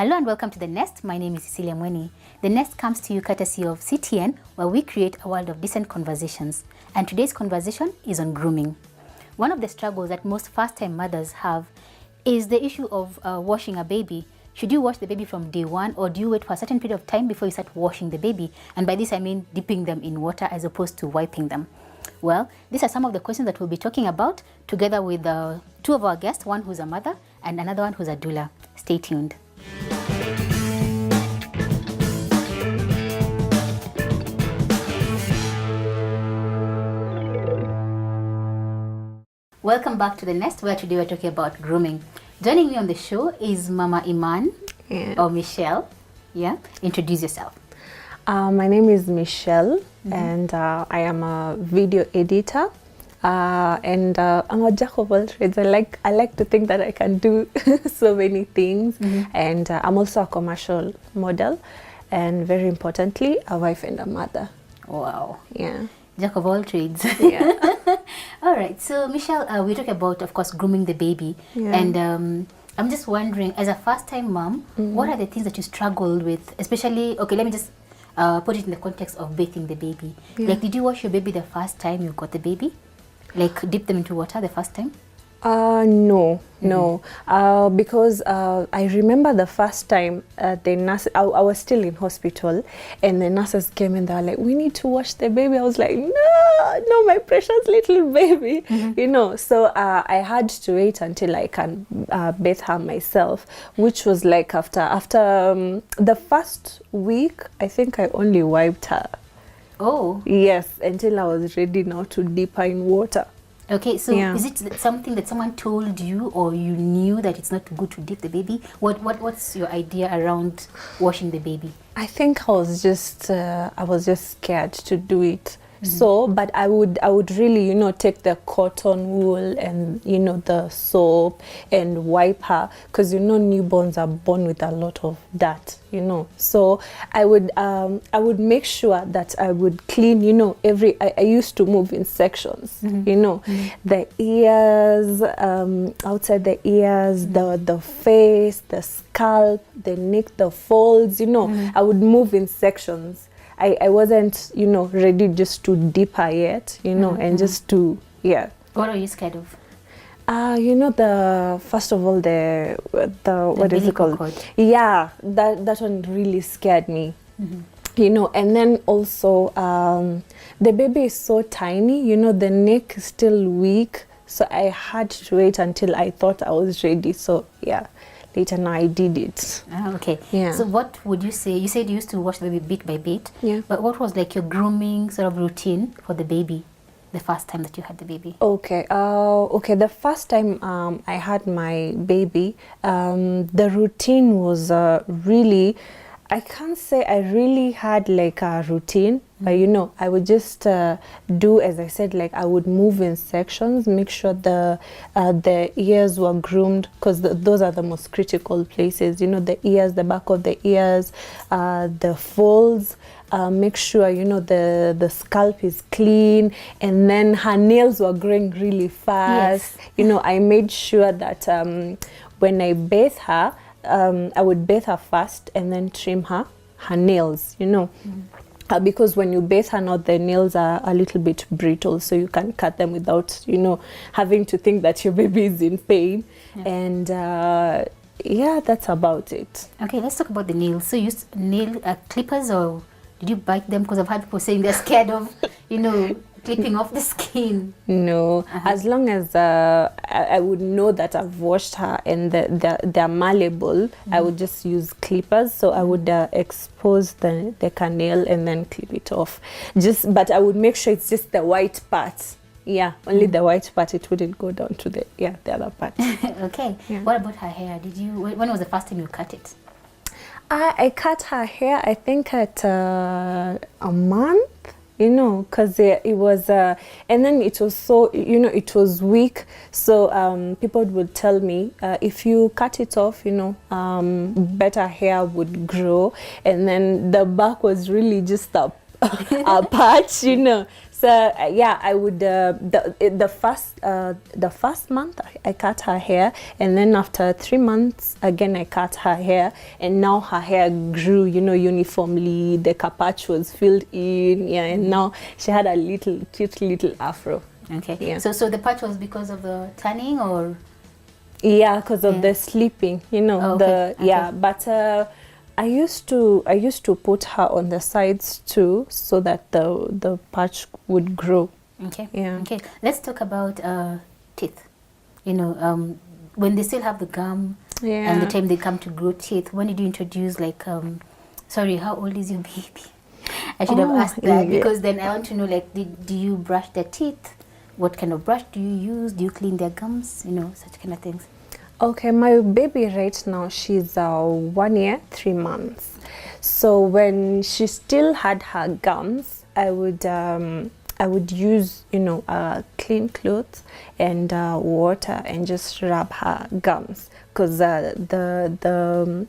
Hello and welcome to The Nest. My name is Cecilia Mweni. The Nest comes to you courtesy of CTN, where we create a world of decent conversations. And today's conversation is on grooming. One of the struggles that most first-time mothers have is the issue of washing a baby. Should you wash the baby from day one, or do you wait for a certain period of time before you start washing the baby? And by this I mean dipping them in water as opposed to wiping them. Well, these are some of the questions that we'll be talking about together with two of our guests, one who's a mother and another one who's a doula. Stay tuned. Welcome back to The Nest, where today we're talking about grooming. Joining me on the show is Mama Iman, or Michelle. Yeah, introduce yourself. My name is Michelle, and I am a video editor, and I'm a jack of all trades. I like to think that I can do so many things, and I'm also a commercial model, and very importantly, a wife and a mother. Wow. Yeah. Jack of all trades. Yeah. All right. So, Michelle, we talk about, of course, grooming the baby. Yeah. And I'm just wondering, as a first-time mom, what are the things that you struggled with? Especially, okay, let me just put it in the context of bathing the baby. Yeah. Like, did you wash your baby the first time you got the baby? Like, dip them into water the first time? No, because I remember the first time the nurse, I was still in hospital, and the nurses came and they were like, we need to wash the baby. I was like, no, my precious little baby, you know. So I had to wait until I can bathe her myself, which was like after the first week, I think I only wiped her. Oh. Yes, until I was ready now to dip her in water. Okay, so is it something that someone told you, or you knew that it's not good to dip the baby? What's your idea around washing the baby? I think I was just scared to do it. So, but I would really, take the cotton wool and, the soap and wipe her, because, newborns are born with a lot of dirt, So I would make sure that I would clean, I used to move in sections, the ears, outside the ears, the face, the scalp, the neck, the folds, I would move in sections. I wasn't, ready just to dip her yet, and just to, What are you scared of? First of all, the what is it called? Cord. Yeah, that one really scared me. And then also, the baby is so tiny, the neck is still weak. So I had to wait until I thought I was ready. So, yeah. Later now I did it. Okay. Yeah. So what would you say? You said you used to wash the baby bit by bit. Yeah. But what was like your grooming sort of routine for the baby the first time that you had the baby? Okay. The first time I had my baby, the routine was really, I can't say I really had like a routine, but I would just do, as I said, like I would move in sections, make sure the ears were groomed, because those are the most critical places, the ears, the back of the ears, the folds, make sure, the scalp is clean, and then her nails were growing really fast. Yes. I made sure that when I bathe her, I would bathe her first and then trim her nails, because when you bathe her now, the nails are a little bit brittle, so you can cut them without, having to think that your baby is in pain. Yeah. And that's about it. Okay, let's talk about the nails. So you used nail clippers, or did you bite them? Because I've had people saying they're scared of, clipping off the skin. No, as long as I would know that I've washed her and they're malleable, I would just use clippers. So I would expose the canal and then clip it off. But I would make sure it's just the white part. Yeah, only the white part. It wouldn't go down to the other part. Okay. Yeah. What about her hair? When was the first time you cut it? I cut her hair, I think at a month. Because it was, and then it was so, it was weak. So people would tell me, if you cut it off, better hair would grow. And then the back was really just a patch, So yeah, I would the first month I cut her hair, and then after 3 months again I cut her hair, and now her hair grew, uniformly. The patch was filled in, yeah, and now she had a little cute little afro. Okay. Yeah. So the patch was because of the tanning, or? Yeah, because of the sleeping, Oh, okay. yeah. But I used to put her on the sides too, so that the patch would grow. Okay. Yeah. Okay. Let's talk about teeth. When they still have the gum, Yeah. and the time they come to grow teeth, when did you introduce, like, sorry, how old is your baby? I should have asked that, because then I want to know, like, do you brush their teeth? What kind of brush do you use? Do you clean their gums? Such kind of things. Okay, my baby right now, she's 1 year, 3 months. So when she still had her gums, I would use, clean clothes and water and just rub her gums, because the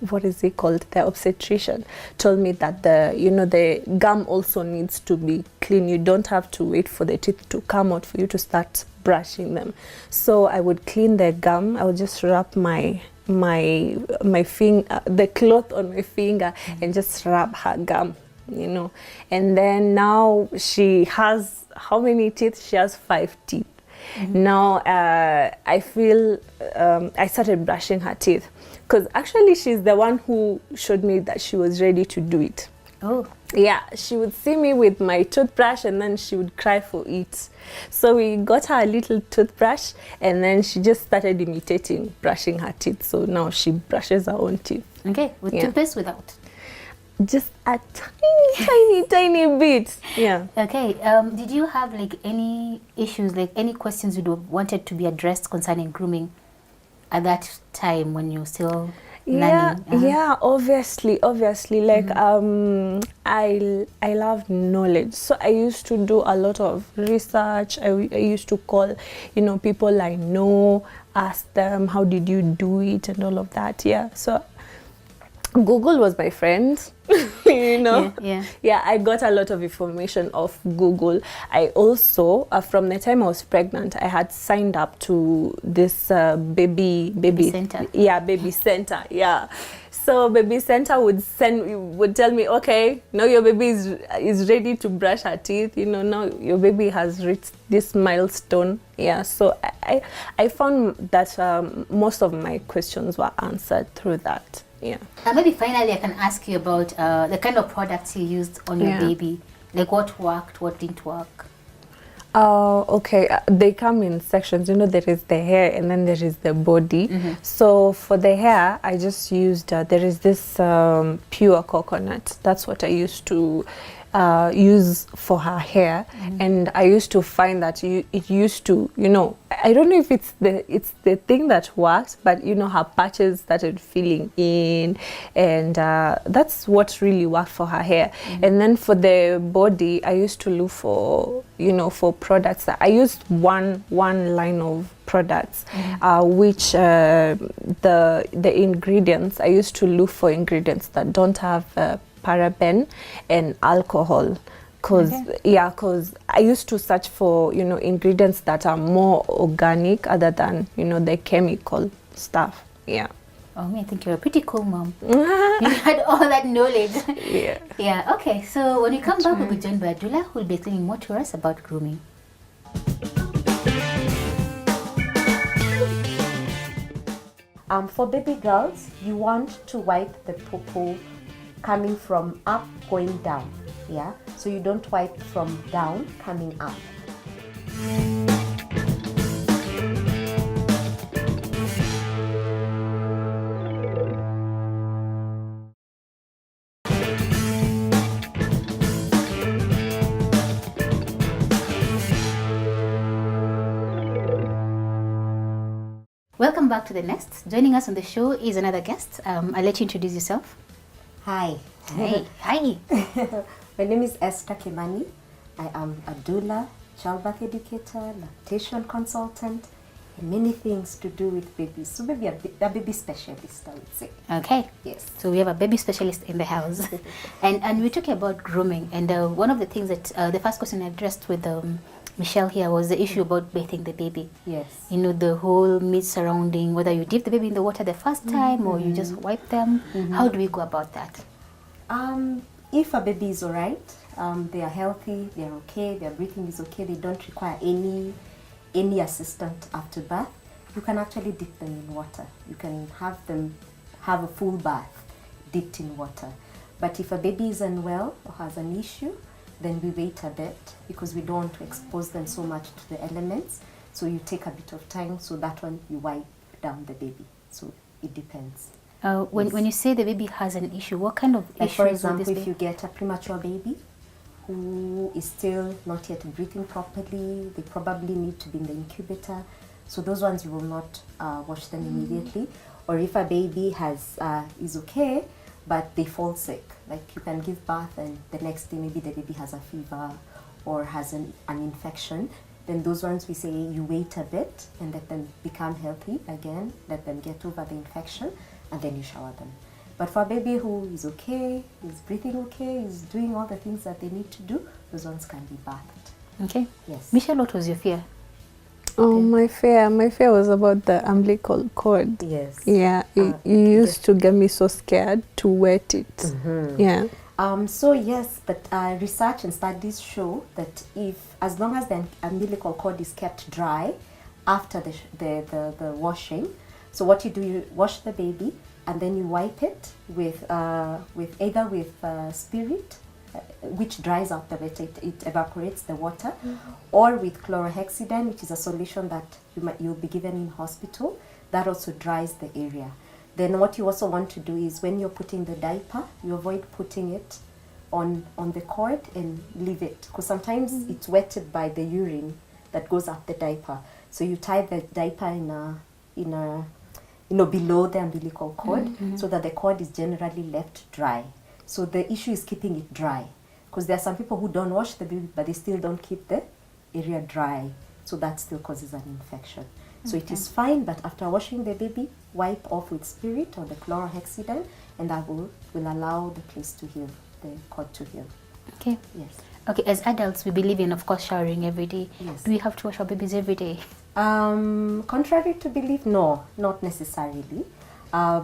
what is it called? The obstetrician told me that the gum also needs to be clean. You don't have to wait for the teeth to come out for you to start brushing them. So I would clean the gum. I would just wrap my finger, the cloth on my finger, and just rub her gum, And then now she has, how many teeth? She has 5 teeth. Now I feel I started brushing her teeth, because actually she's the one who showed me that she was ready to do it. Oh. Yeah, she would see me with my toothbrush, and then she would cry for it. So we got her a little toothbrush, and then she just started imitating brushing her teeth. So now she brushes her own teeth. Okay, with toothpaste, without? Just a tiny bit. Yeah. Okay. Did you have, like, any issues, like any questions you wanted to be addressed concerning grooming at that time when you're still learning? Yeah, obviously, like I love knowledge, so I used to do a lot of research. I used to call people I know, ask them how did you do it and all of that. Yeah, so Google was my friend. Yeah, I got a lot of information off Google. I also, from the time I was pregnant, I had signed up to this baby center. Yeah, baby center. Yeah. So baby center would tell me, okay, now your baby is ready to brush her teeth. Now your baby has reached this milestone. Yeah. So I found that most of my questions were answered through that. Yeah. Maybe finally I can ask you about the kind of products you used on your baby. Like, what worked, what didn't work? Okay. They come in sections. There is the hair, and then there is the body. So for the hair, I just used, there is this pure coconut. That's what I used to use for her hair. And I used to find that it used to, I don't know if it's the thing that worked, but her patches started filling in, and that's what really worked for her hair. And then for the body, I used to look for for products that I used one line of products, which the ingredients, I used to look for ingredients that don't have paraben and alcohol, because I used to search for ingredients that are more organic other than the chemical stuff. Yeah. Oh, I think you're a pretty cool mom. You had all that knowledge. Yeah. Okay, so when you come back, we'll be joined by Adula, who will be explaining more to us about grooming. For baby girls, you want to wipe the poo-poo coming from up going down. Yeah, so you don't wipe from down coming up. Welcome back to The Nest. Joining us on the show is another guest. I'll let you introduce yourself. Hi. Hi. My name is Esther Kimani. I am a doula, childbirth educator, lactation consultant, and many things to do with babies. So maybe a baby specialist, I would say. Okay. Yes. So we have a baby specialist in the house. and we're talking about grooming. And one of the things that the first question I addressed with Michelle here was the issue about bathing the baby. Yes. You know, the whole myth surrounding whether you dip the baby in the water the first time or you just wipe them. How do we go about that? If a baby is all right, they are healthy, they are okay, their breathing is okay, they don't require any assistance after birth, you can actually dip them in water. You can have them have a full bath dipped in water. But if a baby is unwell or has an issue, then we wait a bit because we don't want to expose them so much to the elements. So you take a bit of time, so that one you wipe down the baby. So it depends. When you say the baby has an issue, what kind of like issues? For example, if you get a premature baby who is still not yet breathing properly, they probably need to be in the incubator. So those ones you will not wash them immediately. Or if a baby is okay, but they fall sick, like you can give birth and the next day maybe the baby has a fever or has an infection, then those ones we say you wait a bit and let them become healthy again, let them get over the infection, and then you shower them. But for a baby who is okay, is breathing okay, is doing all the things that they need to do, those ones can be bathed. Okay. Yes. Michelle, what was your fear? Oh, my fear was about the umbilical cord. Yes. Yeah, it used to get me so scared to wet it. Yeah. So yes, but research and studies show that as long as the umbilical cord is kept dry after the washing, so what you do, you wash the baby and then you wipe it with either with spirit, which dries out the water, it evaporates the water, or with chlorhexidine, which is a solution that you'll be given in hospital, that also dries the area. Then what you also want to do is when you're putting the diaper, you avoid putting it on the cord and leave it, because sometimes it's wetted by the urine that goes up the diaper. So you tie the diaper below the umbilical cord, so that the cord is generally left dry. So the issue is keeping it dry, because there are some people who don't wash the baby, but they still don't keep the area dry. So that still causes an infection. So it is fine, but after washing the baby, wipe off with spirit or the chlorhexidine, and that will allow the place to heal, the cord to heal. Okay. Yes. Okay, as adults, we believe in, of course, showering every day. Yes. Do we have to wash our babies every day? Contrary to belief, no, not necessarily.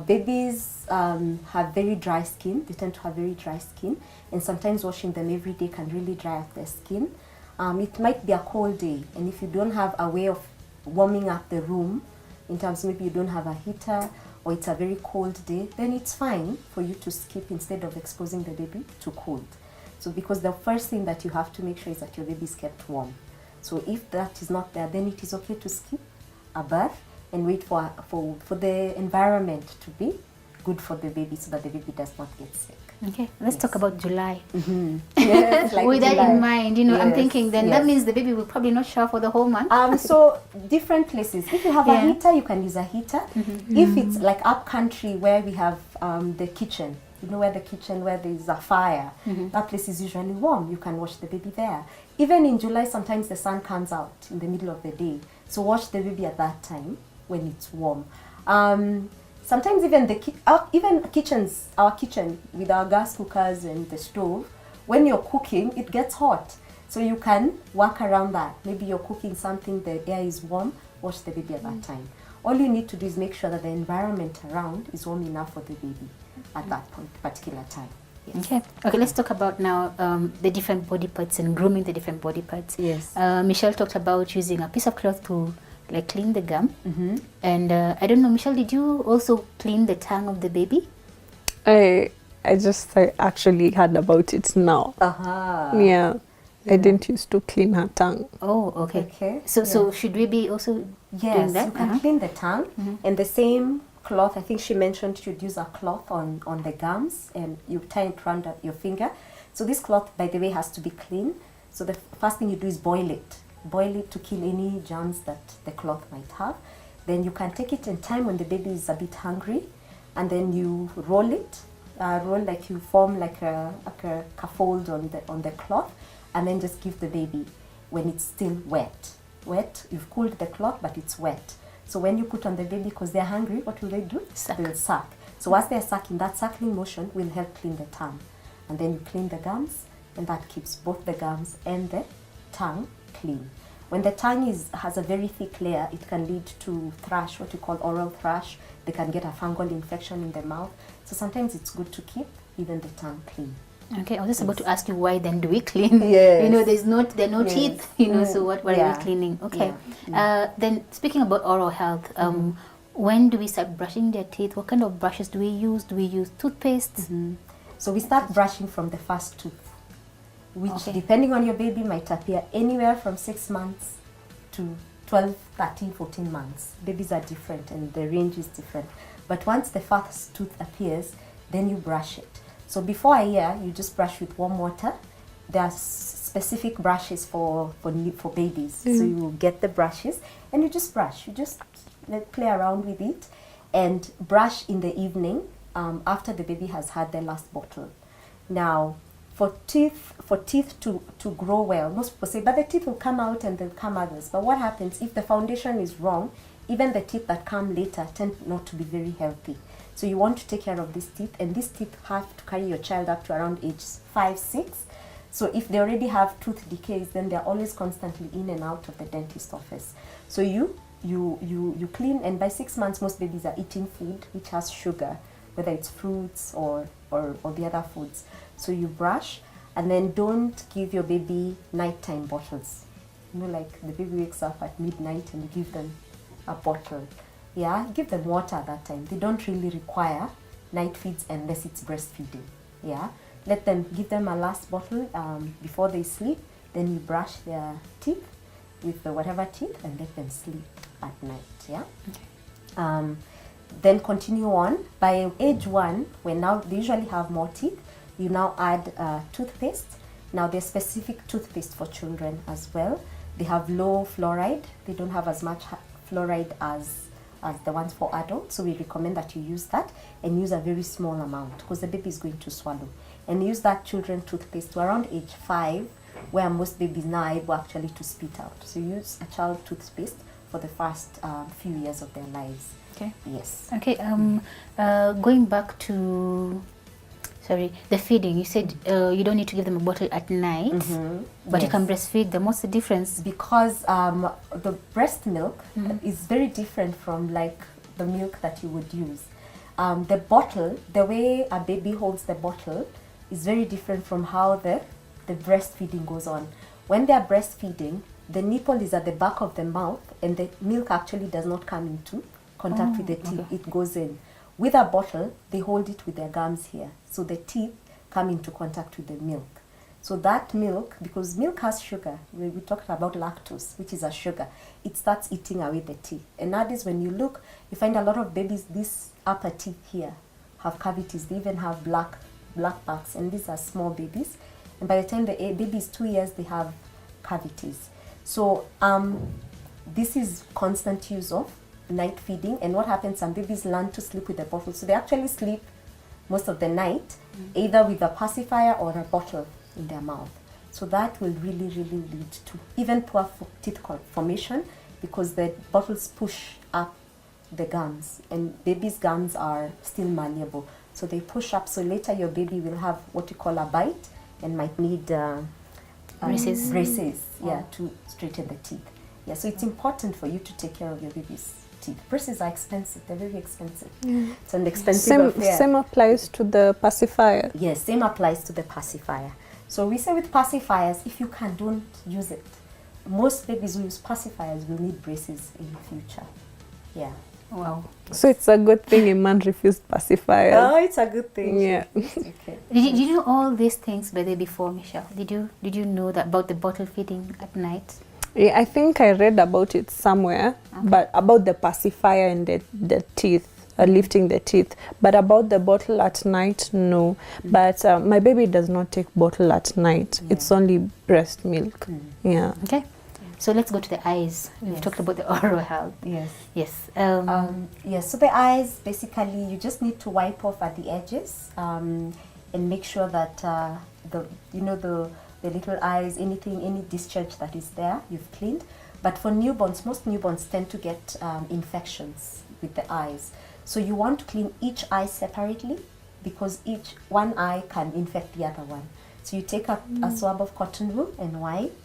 Babies have very dry skin. They tend to have very dry skin, and sometimes washing them every day can really dry out their skin. It might be a cold day, and if you don't have a way of warming up the room, in terms maybe you don't have a heater or it's a very cold day, then it's fine for you to skip instead of exposing the baby to cold. So because the first thing that you have to make sure is that your baby is kept warm. So if that is not there, then it is okay to skip a bath and wait for the environment to be good for the baby, so that the baby does not get sick. Okay, let's talk about July. Yes, like With that July. in mind, I'm Yes, thinking then yes. that means the baby will probably not shower for the whole month. So different places. If you have Yeah. a heater, you can use a heater. If it's like up country where we have the kitchen, where there's a fire, that place is usually warm. You can wash the baby there. Even in July, sometimes the sun comes out in the middle of the day. So wash the baby at that time when it's warm. Sometimes even our kitchen with our gas cookers and the stove, when you're cooking, it gets hot. So you can work around that. Maybe you're cooking something, the air is warm, wash the baby at that time. All you need to do is make sure that the environment around is warm enough for the baby at that particular time. Yes. Okay, let's talk about now the different body parts and grooming the different body parts. Yes. Michelle talked about using a piece of cloth to clean the gum. And I don't know, Michelle, did you also clean the tongue of the baby? I actually heard about it now. Yeah. I didn't used to clean her tongue. Oh, okay. So should we be also doing that? You can clean the tongue. And the same cloth, I think she mentioned you should use a cloth on the gums, and you tie it around your finger. So this cloth, by the way, has to be clean. So the first thing you do is boil it. Boil it to kill any germs that the cloth might have. Then you can take it in time when the baby is a bit hungry, and then you roll it. Like you form like a fold on the cloth, and then just give the baby when it's still wet. You've cooled the cloth, but it's wet. So when you put on the baby, because they're hungry, what will they do? Suck. They'll suck. So as they're sucking, that suckling motion will help clean the tongue. And then you clean the gums, and that keeps both the gums and the tongue clean. When the tongue has a very thick layer, it can lead to thrush, what you call oral thrush. They can get a fungal infection in the mouth. So sometimes it's good to keep even the tongue clean. Okay, I was just about to ask you, why then do we clean? Yes. You know, there are no Yes. teeth, you know, so what are Yeah. we cleaning? Okay. Yeah. Then speaking about oral health, when do we start brushing their teeth? What kind of brushes do we use? Do we use toothpaste? So we start brushing from the first tooth, which Okay. depending on your baby might appear anywhere from 6 months to 12, 13, 14 months. Babies are different and the range is different. But once the first tooth appears, then you brush it. So before a year, you just brush with warm water. There are specific brushes for babies. So you get the brushes and you just brush. You just play around with it and brush in the evening after the baby has had their last bottle. Now, for teeth to grow well, most people say, but the teeth will come out and they'll come others. But what happens if the foundation is wrong? Even the teeth that come later tend not to be very healthy. So you want to take care of these teeth, and these teeth have to carry your child up to around age 5, 6. So if they already have tooth decays, then they're always constantly in and out of the dentist office. So you clean, and by 6 months, most babies are eating food which has sugar, whether it's fruits or the other foods. So you brush, and then don't give your baby nighttime bottles. You know, like the baby wakes up at midnight and you give them a bottle. Yeah, give them water at that time. They don't really require night feeds unless it's breastfeeding. Yeah, give them a last bottle before they sleep. Then you brush their teeth with the whatever teeth and let them sleep at night. Yeah. Okay. Then continue on. By age 1, when now they usually have more teeth, you now add toothpaste. Now there's specific toothpaste for children as well. They have low fluoride. They don't have as much fluoride as the ones for adults. So we recommend that you use that and use a very small amount because the baby is going to swallow. And use that children toothpaste to around age 5, where most babies now are able actually to spit out. So use a child toothpaste for the first few years of their lives. Okay. Yes. Okay. Going back to the feeding. You said you don't need to give them a bottle at night, but you Yes. can breastfeed them. What's the difference? Because the breast milk is very different from like the milk that you would use. The bottle, the way a baby holds the bottle is very different from how the breastfeeding goes on. When they are breastfeeding, the nipple is at the back of the mouth and the milk actually does not come into contact with the teeth. Okay. It goes in. With a bottle, they hold it with their gums here. So the teeth come into contact with the milk. So that milk, because milk has sugar, we talked about lactose, which is a sugar, it starts eating away the teeth. And that is when you look, you find a lot of babies, these upper teeth here have cavities. They even have black marks, and these are small babies. And by the time the baby is 2 years, they have cavities. So this is constant use of night feeding. And what happens, some babies learn to sleep with a bottle. So they actually sleep most of the night, either with a pacifier or a bottle in their mouth. So that will really, really lead to even poor teeth formation because the bottles push up the gums, and babies' gums are still malleable. So they push up, so later your baby will have what you call a bite and might need braces, to straighten the teeth. Yeah, so it's important for you to take care of your baby's teeth. Braces are expensive, they're very expensive. It's an expensive affair. Same applies to the pacifier. Yes, same applies to the pacifier. So we say with pacifiers, if you can, don't use it. Most babies who use pacifiers will need braces in the future. Yeah. Wow. So it's a good thing a man refused pacifiers. Oh, it's a good thing. Yeah. Okay. Did you know all these things by the way before, Michelle? Did you know that about the bottle feeding at night? Yeah, I think I read about it somewhere, but about the pacifier and the teeth, lifting the teeth. But about the bottle at night, no. But my baby does not take bottle at night. Yeah. It's only breast milk. Yeah. Okay. So let's go to the eyes. We've talked about the oral health. Yes. Yes. Yes. So the eyes, basically, you just need to wipe off at the edges and make sure that the little eyes, any discharge that is there, you've cleaned. But for newborns, most newborns tend to get infections with the eyes. So you want to clean each eye separately, because each one eye can infect the other one. So you take a swab of cotton wool and wipe.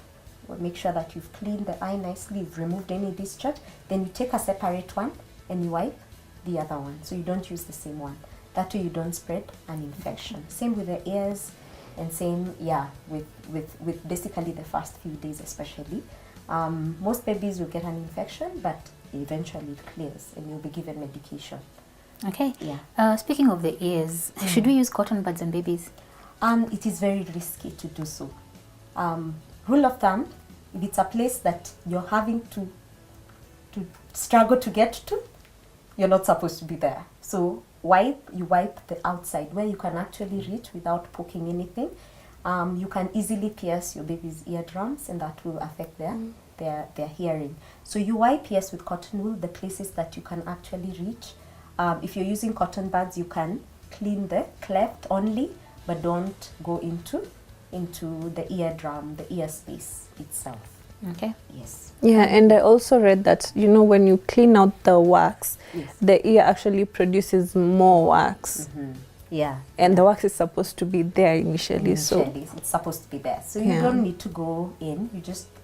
Make sure that you've cleaned the eye nicely, you've removed any discharge. Then you take a separate one and you wipe the other one. So you don't use the same one. That way you don't spread an infection. Same with the ears, and same, with basically the first few days especially. Most babies will get an infection, but eventually it clears and you'll be given medication. Okay. Yeah. Speaking of the ears, should we use cotton buds on babies? It is very risky to do so. Rule of thumb, if it's a place that you're having to struggle to get to, you're not supposed to be there. So you wipe the outside where you can actually reach without poking anything. You can easily pierce your baby's eardrums, and that will affect their hearing. So you wipe, yes, with cotton wool the places that you can actually reach. If you're using cotton buds, you can clean the cleft only, but don't go into the eardrum, the ear space itself. Okay. Yes. Yeah, and I also read that, when you clean out the wax, Yes. the ear actually produces more wax. Mm-hmm. Yeah. And the wax is supposed to be there initially. So Initially, it's supposed to be there. So you don't need to go in.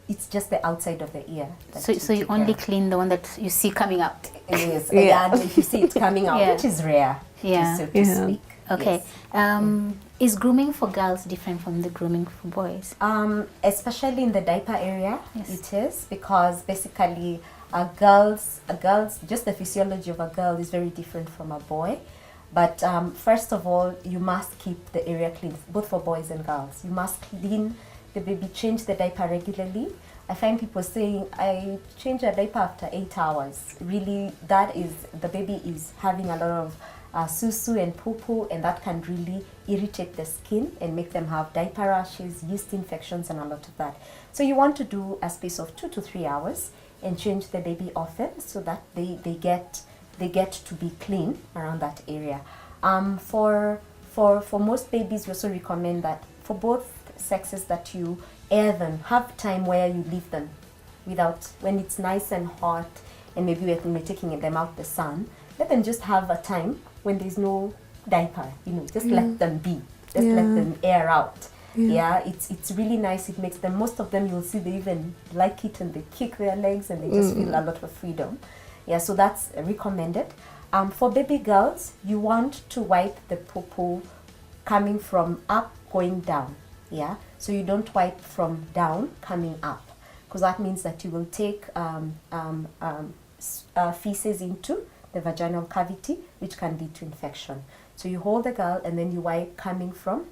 It's just the outside of the ear. So you only clean the one that you see coming out. Yes. Yeah. And if you see it coming out, Yeah. which is rare, Yeah. so to speak. Okay. Yes. Is grooming for girls different from the grooming for boys? Especially in the diaper area, Yes. it is, because basically a girl's just the physiology of a girl is very different from a boy. But first of all, you must keep the area clean, both for boys and girls. You must clean the baby, change the diaper regularly. I find people saying, I change a diaper after 8 hours. Really, that is, the baby is having a lot of susu and poo-poo, and that can really irritate the skin and make them have diaper rashes, yeast infections, and a lot of that. So you want to do a space of 2 to 3 hours and change the baby often, so that they get to be clean around that area. For most babies, we also recommend that for both sexes that you air them, have time where you leave them when it's nice and hot, and maybe when you're taking them out the sun, let them just have a time when there's no diaper, just let them be, just let them air out. Yeah, it's really nice. It makes them, most of them, you'll see they even like it, and they kick their legs and they just feel a lot of freedom. Yeah, so that's recommended. For baby girls, you want to wipe the poo-poo coming from up going down. Yeah, so you don't wipe from down coming up, because that means that you will take feces into the vaginal cavity, which can lead to infection. So you hold the girl and then you wipe coming from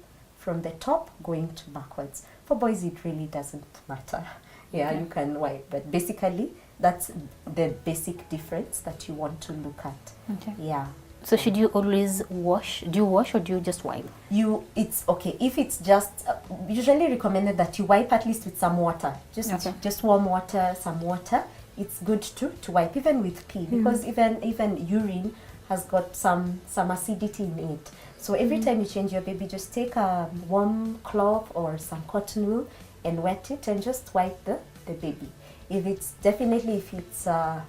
the top going to backwards. For boys, it really doesn't matter. Yeah, okay. You can wipe, but basically that's the basic difference that you want to look at. Okay. Yeah. So should you always wash? Do you wash or do you just wipe? It's okay if it's just usually recommended that you wipe at least with some water, just warm water, some water. It's good to wipe even with pee, because even urine has got some acidity in it. So every time you change your baby, just take a warm cloth or some cotton wool and wet it and just wipe the baby. If it's a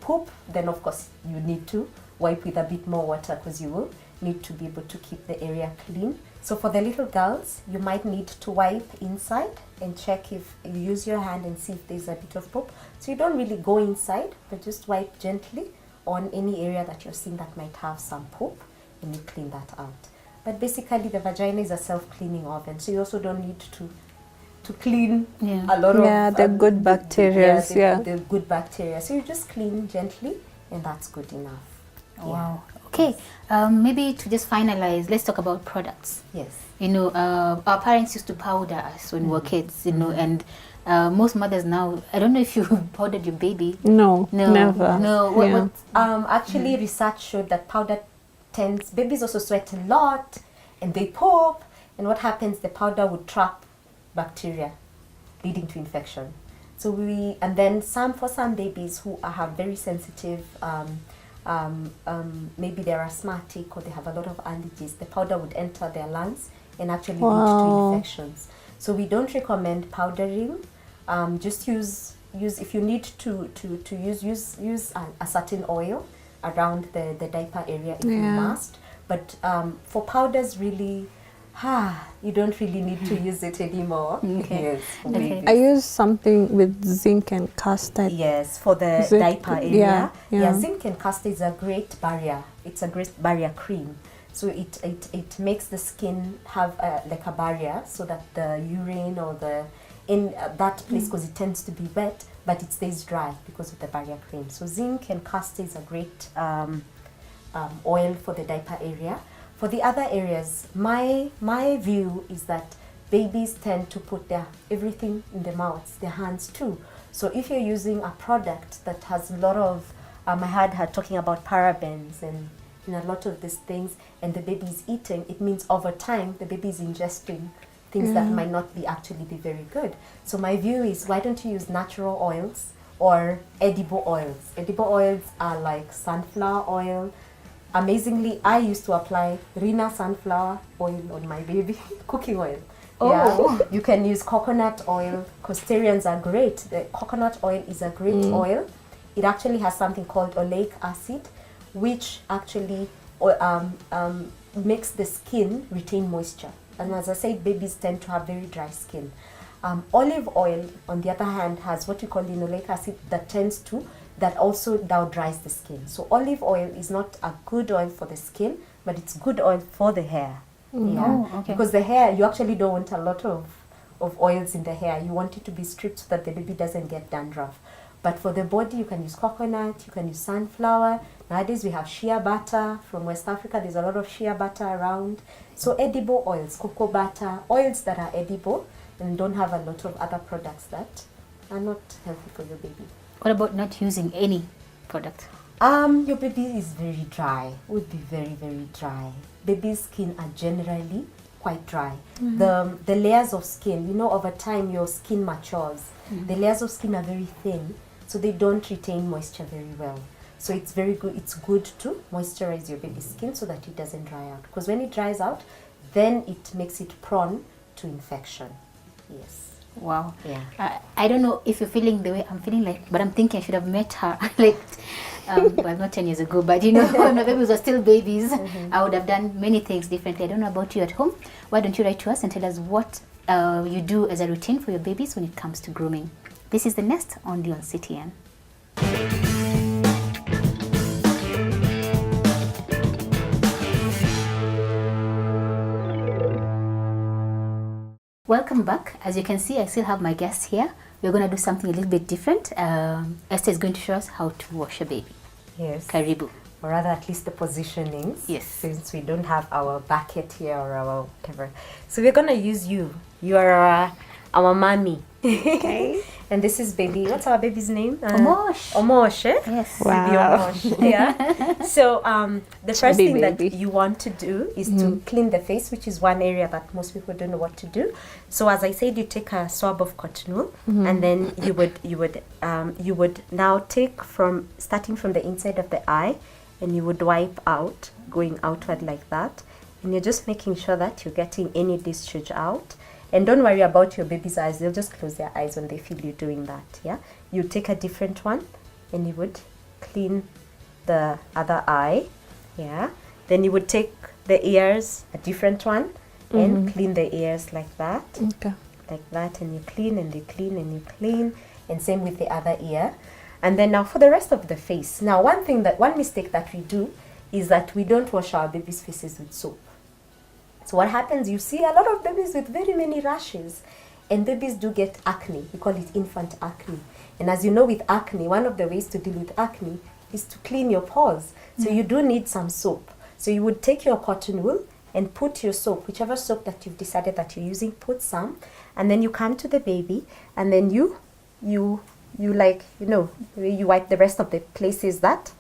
poop, then of course you need to wipe with a bit more water, because you will need to be able to keep the area clean. So for the little girls, you might need to wipe inside and check if you use your hand and see if there's a bit of poop. So you don't really go inside, but just wipe gently on any area that you're seeing that might have some poop, and you clean that out. But basically the vagina is a self-cleaning organ, so you also don't need to clean a lot of the good bacteria. The good bacteria. So you just clean gently, and that's good enough. Wow. Okay. Maybe to just finalize, let's talk about products. Yes. Our parents used to powder us when we were kids, and most mothers now, I don't know if you powdered your baby. No, never. No. Actually, research showed that powder babies also sweat a lot, and they poop, and what happens, the powder would trap bacteria, leading to infection. So then for some babies who have very sensitive, maybe they're asthmatic or they have a lot of allergies, the powder would enter their lungs and actually lead to infections. So we don't recommend powdering. Just use if you need to use a certain oil around the diaper area if you must. But for powders, really, you don't really need to use it anymore. Okay. Yes. Okay. I use something with zinc and castor. Yes, for the Zinc, diaper area. yeah. Zinc and castor is a great barrier. It's a great barrier cream. So it makes the skin have like a barrier, so that the urine or in that place, because it tends to be wet, but it stays dry because of the barrier cream. So zinc and castor is a great oil for the diaper area. For the other areas, my view is that babies tend to put everything in their mouths, their hands too. So if you're using a product that has a lot of, I heard her talking about parabens and a lot of these things, and the baby is eating, it means over time the baby is ingesting things that might not be very good. So my view is, why don't you use natural oils or edible oils? Edible oils are like sunflower oil. Amazingly, I used to apply Rina sunflower oil on my baby, cooking oil. Yeah, you can use coconut oil. Costerians are great. The coconut oil is a great oil. It actually has something called oleic acid, which actually makes the skin retain moisture. And as I said, babies tend to have very dry skin. Olive oil, on the other hand, has what we call linoleic acid that also now dries the skin. So olive oil is not a good oil for the skin, but it's good oil for the hair. Because the hair, you actually don't want a lot of oils in the hair. You want it to be stripped so that the baby doesn't get dandruff. But for the body, you can use coconut, you can use sunflower. Nowadays we have shea butter from West Africa. There's a lot of shea butter around. So edible oils, cocoa butter, oils that are edible and don't have a lot of other products that are not healthy for your baby. What about not using any product? Your baby is very dry, would be very, very dry. Baby's skin are generally quite dry. The layers of skin, over time your skin matures. The layers of skin are very thin, so they don't retain moisture very well. So it's very good. It's good to moisturize your baby's skin so that it doesn't dry out. Because when it dries out, then it makes it prone to infection. Yes. Wow. Yeah. I don't know if you're feeling the way I'm feeling, but I'm thinking I should have met her well, not 10 years ago, but when my babies were still babies, I would have done many things differently. I don't know about you at home. Why don't you write to us and tell us what you do as a routine for your babies when it comes to grooming? This is The Nest only on CTN. Welcome back. As you can see, I still have my guests here. We're going to do something a little bit different. Esther is going to show us how to wash a baby. Yes. Karibu. Or rather, at least the positionings. Yes. Since we don't have our bucket here or our whatever. So we're going to use you. You are our mommy. Okay. And this is baby. What's our baby's name? Omosh. Omosh, eh? Yes. Wow. Baby Omosh. Yeah. So the first thing that baby. you want to do is to clean the face, which is one area that most people don't know what to do. So as I said, you take a swab of cotton wool, and then you would now take starting from the inside of the eye, and you would wipe out, going outward like that, and you're just making sure that you're getting any discharge out. And don't worry about your baby's eyes. They'll just close their eyes when they feel you doing that, yeah? You take a different one and you would clean the other eye, yeah? Then you would take the ears, a different one, and clean the ears like that. Okay. Like that, and you clean and you clean and you clean, and same with the other ear. And then now for the rest of the face. Now one mistake that we do is that we don't wash our babies' faces with soap. So what happens, you see a lot of babies with very many rashes, and babies do get acne. We call it infant acne. And as you know, with acne, one of the ways to deal with acne is to clean your pores. So you do need some soap. So you would take your cotton wool and put your soap, whichever soap that you've decided that you're using, put some, and then you come to the baby, and then you wipe the rest of the places that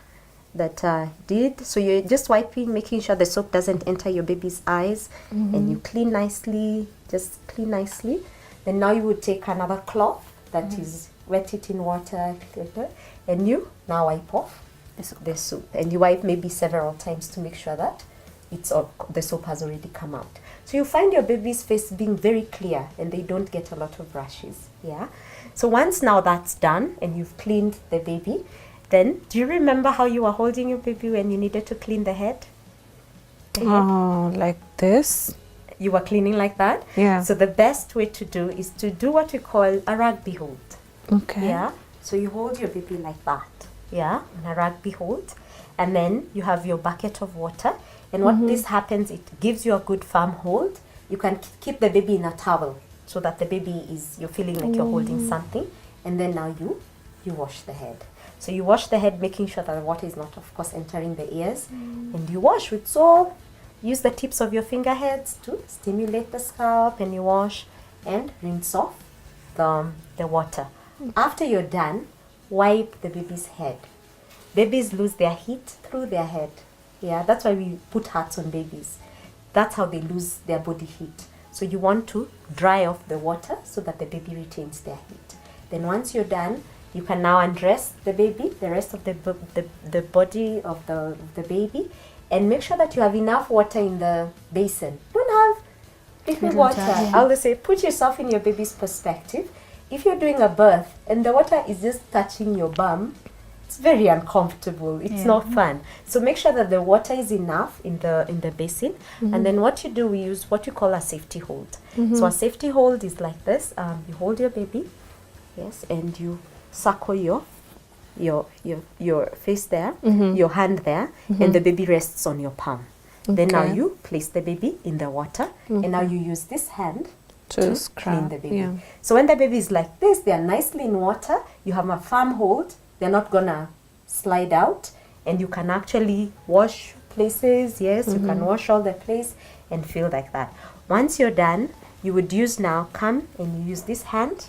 did. So you're just wiping, making sure the soap doesn't enter your baby's eyes, and you clean nicely, just clean nicely. Then now you would take another cloth that is, wet it in water, and you now wipe off the soap, and you wipe maybe several times to make sure that the soap has already come out. So you find your baby's face being very clear and they don't get a lot of rashes. Yeah. So once now that's done and you've cleaned the baby, then do you remember how you were holding your baby when you needed to clean the head? Oh, like this? You were cleaning like that? Yeah. So the best way to do is to do what we call a rugby hold. Okay. Yeah. So you hold your baby like that. Yeah. In a rugby hold. And then you have your bucket of water. And what this happens, it gives you a good firm hold. You can keep the baby in a towel so that the baby you're feeling like you're holding something. And then now you wash the head. So you wash the head, making sure that the water is not, of course, entering the ears. And you wash with soap. Use the tips of your finger heads to stimulate the scalp, and you wash and rinse off the water. After you're done, wipe the baby's head. Babies lose their heat through their head. Yeah, that's why we put hats on babies. That's how they lose their body heat. So you want to dry off the water so that the baby retains their heat. Then once you're done, you can now undress the baby, the rest of the body of the baby, and make sure that you have enough water in the basin. Don't have little water. I always say, put yourself in your baby's perspective. If you're doing a birth and the water is just touching your bum, it's very uncomfortable. It's not fun. So make sure that the water is enough in the basin. And then what you do, we use what you call a safety hold. So a safety hold is like this. You hold your baby, yes, and you circle your face there, your hand there, and the baby rests on your palm. Then now you place the baby in the water, and now you use this hand to clean the baby. Yeah. So when the baby is like this, they are nicely in water, you have a firm hold, they're not gonna slide out, and you can actually wash places. Yes, you can wash all the place and feel like that. Once you're done, you would come and you use this hand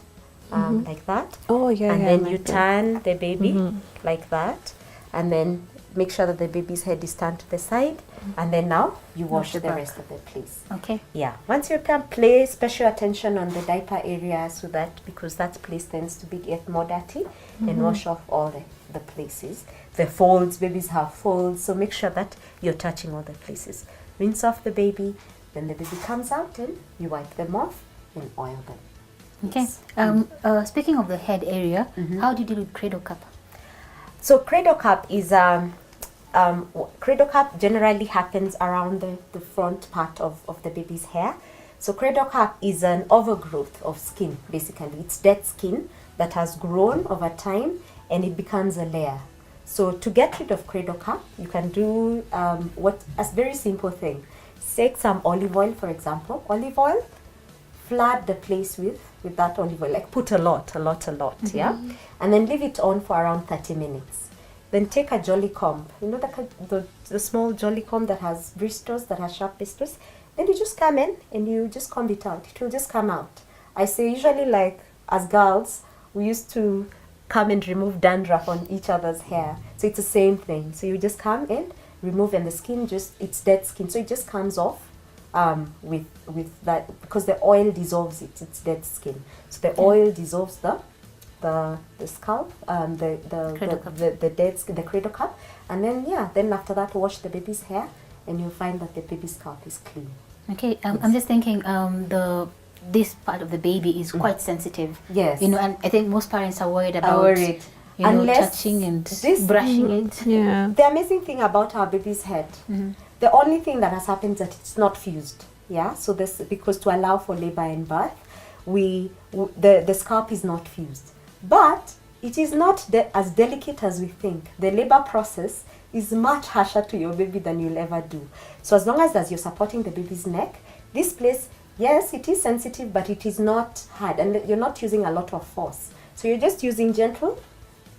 like that. Oh, yeah. And yeah, then like you that. turn the baby like that, and then make sure that the baby's head is turned to the side, and then now you wash the rest of the place. Okay. Yeah. Once you're done, play special attention on the diaper area, so that because that place tends to get more dirty, and wash off all the places. The folds, babies have folds, so make sure that you're touching all the places. Rinse off the baby, then the baby comes out and you wipe them off and oil them. Okay. Speaking of the head area, how do you deal with cradle cap? So cradle cap is cradle cap generally happens around the front part of the baby's hair. So cradle cap is an overgrowth of skin, basically. It's dead skin that has grown over time and it becomes a layer. So to get rid of cradle cap, you can do a very simple thing. Take some olive oil, for example. Olive oil, flood the place with that olive oil, like put a lot, yeah? And then leave it on for around 30 minutes. Then take a jolly comb, you know the small jolly comb that has bristles, that has sharp bristles. Then you just come in and you just comb it out. It will just come out. I say usually, like as girls, we used to come and remove dandruff on each other's hair. So it's the same thing. So you just come in, remove, and the skin it's dead skin. So it just comes off with that, because the oil dissolves it. It's dead skin. So the oil dissolves the scalp, the dead skin, the cradle cap, and then after that wash the baby's hair, and you'll find that the baby's scalp is clean. Okay, I'm just thinking this part of the baby is quite sensitive. Yes. You know, and I think most parents are worried about touching and brushing it. Yeah. The amazing thing about our baby's head, the only thing that has happened is that it's not fused. Yeah. So this, because to allow for labor and birth, the scalp is not fused. But it is not as delicate as we think. The labor process is much harsher to your baby than you'll ever do. So as long as you're supporting the baby's neck, this place, yes, it is sensitive, but it is not hard, and you're not using a lot of force. So you're just using gentle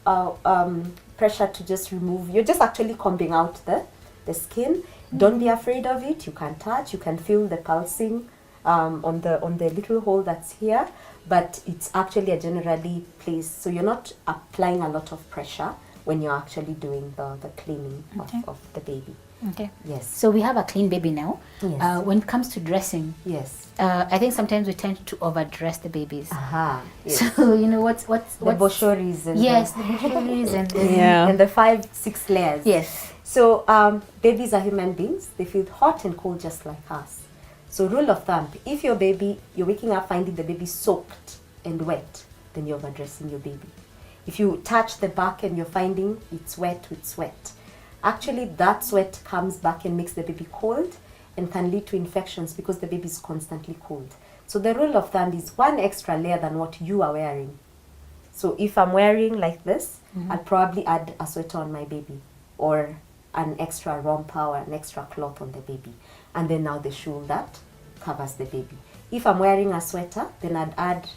pressure to just remove. You're just actually combing out the skin. Don't be afraid of it. You can touch. You can feel the pulsing on the little hole that's here, but it's actually a generally placed. So you're not applying a lot of pressure when you're actually doing the cleaning of the baby. Okay. Yes. So we have a clean baby now. Yes. When it comes to dressing, Yes. I think sometimes we tend to overdress the babies. Aha. Yes. So you know what's The boshoris and yes, the boshoris and the, Yeah. and the 5-6 layers. yes. So babies are human beings. They feel hot and cold just like us. So rule of thumb, if your baby, you're waking up finding the baby soaked and wet, then you're overdressing your baby. If you touch the back and you're finding it's wet with sweat, actually that sweat comes back and makes the baby cold and can lead to infections because the baby is constantly cold. So the rule of thumb is 1 extra layer than what you are wearing. So if I'm wearing like this, I'll probably add a sweater on my baby, or an extra romper or an extra cloth on the baby. And then now the shawl that covers the baby. If I'm wearing a sweater, then I'd add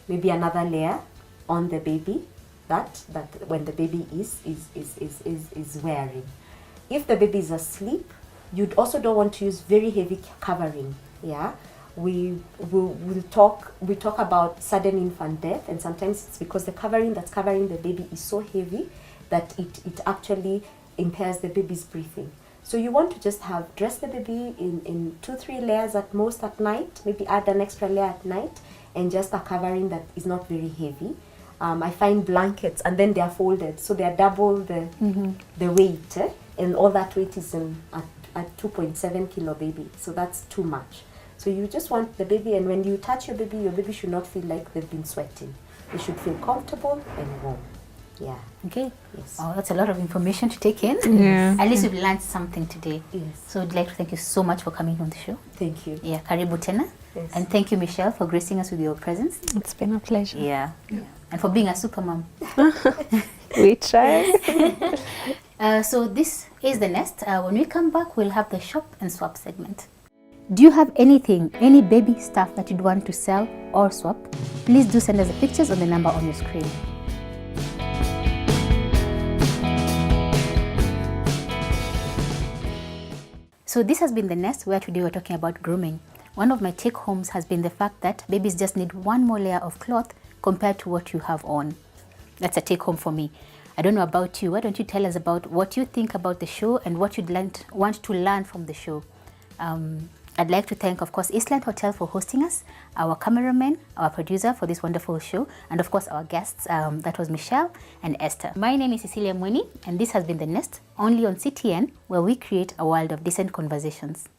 maybe another layer on the baby that when the baby is wearing. If the baby is asleep, you also don't want to use very heavy covering. Yeah, we talk about sudden infant death, and sometimes it's because the covering that's covering the baby is so heavy that it actually impairs the baby's breathing. So you want to just dress the baby in 2-3 layers at most at night, maybe add an extra layer at night, and just a covering that is not very heavy. I find blankets, and then they are folded, so they are double the weight, and all that weight is at 2.7 kilo baby, so that's too much. So you just want the baby, and when you touch your baby should not feel like they've been sweating. They should feel comfortable and warm. Yeah. Okay. Yes. Oh, that's a lot of information to take in. Yeah. At least we've learned something today. Yes. So I'd like to thank you so much for coming on the show. Thank you. Yeah, karibu tena. Yes. And thank you, Michelle, for gracing us with your presence. It's been a pleasure. Yeah. And for being a super mom. We try. So this is the nest. When we come back, we'll have the shop and swap segment. Do you have anything, any baby stuff that you'd want to sell or swap? Please do send us the pictures on the number on your screen. So this has been the nest, where today we're talking about grooming. One of my take homes has been the fact that babies just need one more layer of cloth compared to what you have on. That's a take home for me. I don't know about you. Why don't you tell us about what you think about the show and what you'd want to learn from the show? I'd like to thank, of course, Eastland Hotel for hosting us, our cameraman, our producer for this wonderful show, and of course our guests, that was Michelle and Esther. My name is Cecilia Mweni, and this has been The Nest, only on CTN, where we create a world of decent conversations.